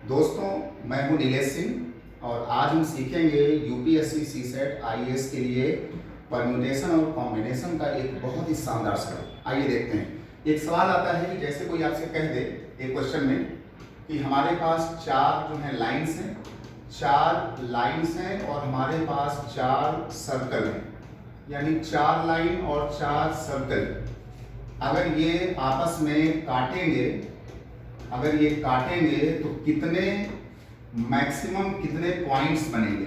दोस्तों, मैं हूं नीलेश सिंह और आज हम सीखेंगे यूपीएससी सीसेट आईएएस के लिए परम्यूटेशन और कॉम्बिनेशन का एक बहुत ही शानदार सवाल। आइए देखते हैं। एक सवाल आता है कि जैसे कोई आपसे कह दे एक क्वेश्चन में कि हमारे पास चार जो है लाइंस हैं, चार लाइंस हैं और हमारे पास चार सर्कल हैं, यानी चार लाइन और चार सर्कल अगर ये आपस में काटेंगे, अगर ये काटेंगे तो कितने मैक्सिमम कितने पॉइंट्स बनेंगे,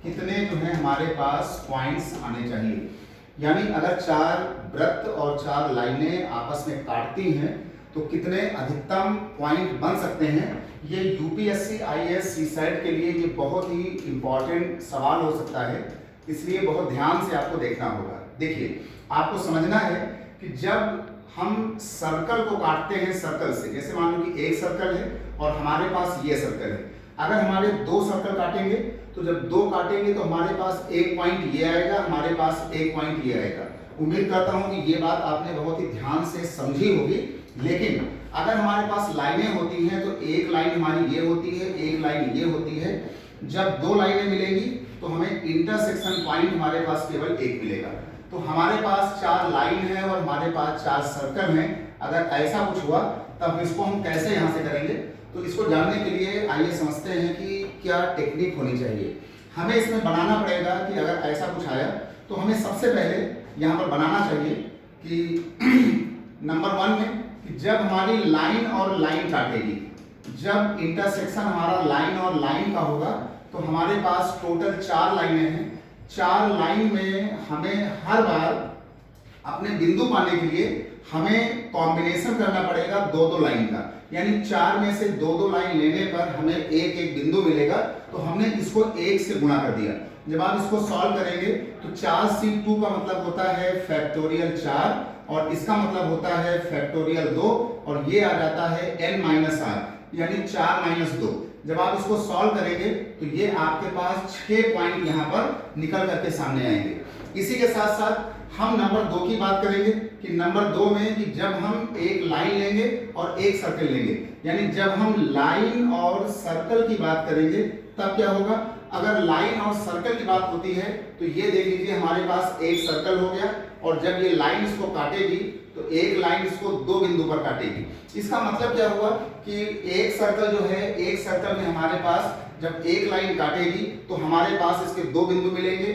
कितने जो है हमारे पास पॉइंट्स आने चाहिए। यानी अगर चार वृत्त और चार लाइनें आपस में काटती हैं तो कितने अधिकतम पॉइंट बन सकते हैं। ये यूपीएससी आईएएस सीसेट के लिए ये बहुत ही इंपॉर्टेंट सवाल हो सकता है, इसलिए बहुत ध्यान से आपको देखना होगा। देखिए, आपको समझना है कि जब हम सर्कल को काटते हैं सर्कल से, जैसे मान लो कि एक सर्कल है और हमारे पास ये सर्कल है, अगर हमारे दो सर्कल काटेंगे तो जब दो काटेंगे तो हमारे पास एक पॉइंट ये आएगा, हमारे पास एक पॉइंट ये आएगा। उम्मीद करता हूं कि ये बात आपने बहुत ही ध्यान से समझी होगी। लेकिन अगर हमारे पास लाइनें होती हैं तो एक लाइन हमारी ये होती है, एक लाइन ये होती है। जब दो लाइनें मिलेंगी तो हमें इंटरसेक्शन पॉइंट हमारे पास केवल एक मिलेगा। तो हमारे पास चार लाइन है और हमारे पास चार सर्कल हैं। अगर ऐसा कुछ हुआ तब इसको हम कैसे यहाँ से करेंगे, तो इसको जानने के लिए आइए समझते हैं कि क्या टेक्निक होनी चाहिए। हमें इसमें बनाना पड़ेगा कि अगर ऐसा कुछ आया तो हमें सबसे पहले यहाँ पर बनाना चाहिए कि नंबर 1 में कि जब हमारी लाइन और लाइन काटेगी, जब इंटरसेक्शन हमारा लाइन और लाइन का होगा तो हमारे पास टोटल चार लाइनें हैं। चार लाइन में हमें हर बार अपने बिंदु पाने के लिए हमें कॉम्बिनेशन करना पड़ेगा दो दो लाइन का, यानी चार में से दो दो लाइन लेने पर हमें एक एक बिंदु मिलेगा। तो हमने इसको एक से गुणा कर दिया। जब आप इसको सॉल्व करेंगे तो 4c2 का मतलब होता है फैक्टोरियल 4 और इसका मतलब होता है फैक्टोरियल 2 और ये आ जाता है n-r यानी 4 - 2। जब आप इसको सॉल्व करेंगे तो ये आपके पास 6 पॉइंट यहाँ पर निकल करके सामने आएंगे। इसी के साथ साथ हम नंबर 2 की बात करेंगे कि नंबर 2 में कि जब हम एक लाइन लेंगे और एक सर्कल लेंगे, यानी जब हम लाइन और सर्कल की बात करेंगे तब क्या होगा। अगर लाइन और सर्कल की बात होती है तो ये देख लीजिए हमारे पास एक सर्कल हो गया और जब ये लाइन इसको काटेगी तो एक लाइन इसको दो बिंदु पर काटेगी। इसका मतलब क्या हुआ कि एक सर्कल जो है, एक सर्कल में हमारे पास जब एक लाइन काटेगी तो हमारे पास इसके दो बिंदु मिलेंगे,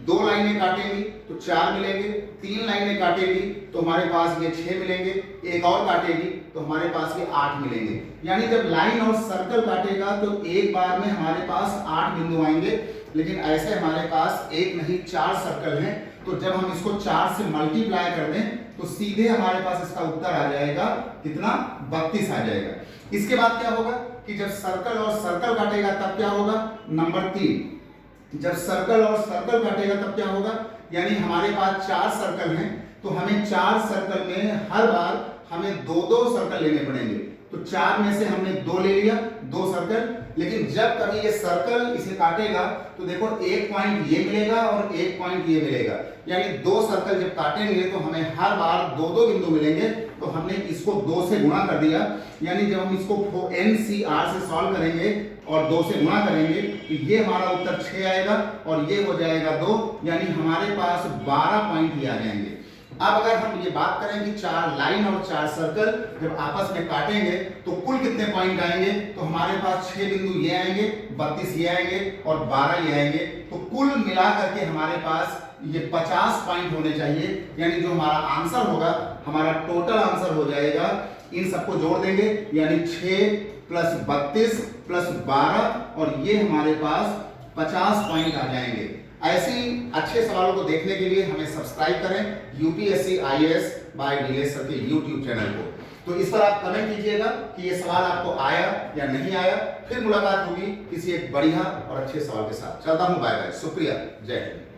दो लाइनें काटेंगी तो 4 मिलेंगे, 3 लाइनें काटेगी तो हमारे पास ये 6 मिलेंगे, एक और काटेगी तो हमारे पास ये 8 मिलेंगे। यानी जब लाइन और सर्कल काटेगा तो एक बार में हमारे पास 8 बिंदु आएंगे। लेकिन ऐसे हमारे पास एक नहीं 4 सर्कल हैं, तो जब हम इसको 4 से मल्टीप्लाई कर दें तो सीधे हमारे पास इसका उत्तर आ जाएगा कितना, 32 आ जाएगा। इसके बाद क्या होगा कि जब सर्कल और सर्कल काटेगा तब क्या होगा, नंबर 3 जब सर्कल और सर्कल काटेगा तब क्या होगा, यानी हमारे पास 4 सर्कल हैं तो हमें 4 सर्कल में हर बार हमें दो दो सर्कल लेने पड़ेंगे। तो 4 में से हमने 2 ले लिया, 2 सर्कल। लेकिन जब कभी ये सर्कल इसे काटेगा तो देखो एक पॉइंट ये मिलेगा और एक पॉइंट ये मिलेगा, यानी 2 सर्कल जब काटेंगे तो हमें हर बार दो दो बिंदु मिलेंगे। तो हमने इसको 2 से गुणा कर दिया, यानी जब हम इसको NCR से सॉल्व करेंगे और 2 से गुणा करेंगे तो ये हमारा उत्तर 6 आएगा और ये हो जाएगा 2, यानी हमारे पास 12 पॉइंट ये आ जाएंगे। अब अगर हम ये बात करें कि 4 लाइन और 4 सर्कल जब आपस में काटेंगे तो कुल कितने पॉइंट आएंगे, तो हमारे पास 6 बिंदु ये आएंगे, 32 ये आएंगे और 12 ये आएंगे। तो कुल मिला करके हमारे पास ये 50 पॉइंट होने चाहिए, यानी जो हमारा आंसर होगा, हमारा टोटल आंसर हो जाएगा, इन सबको जोड़ देंगे यानी 6 + 32 + 12 और ये हमारे पास 50 पॉइंट आ जाएंगे। ऐसी अच्छे सवालों को देखने के लिए हमें सब्सक्राइब करें UPSC IAS by Nilesh sir के यूट्यूब चैनल को। तो इस पर आप कमेंट कीजिएगा कि ये सवाल आपको आया या नहीं आया। फिर मुलाकात होगी किसी एक बढ़िया और अच्छे सवाल के साथ। चलता हूं, बाय बाय, शुक्रिया, जय हिंद।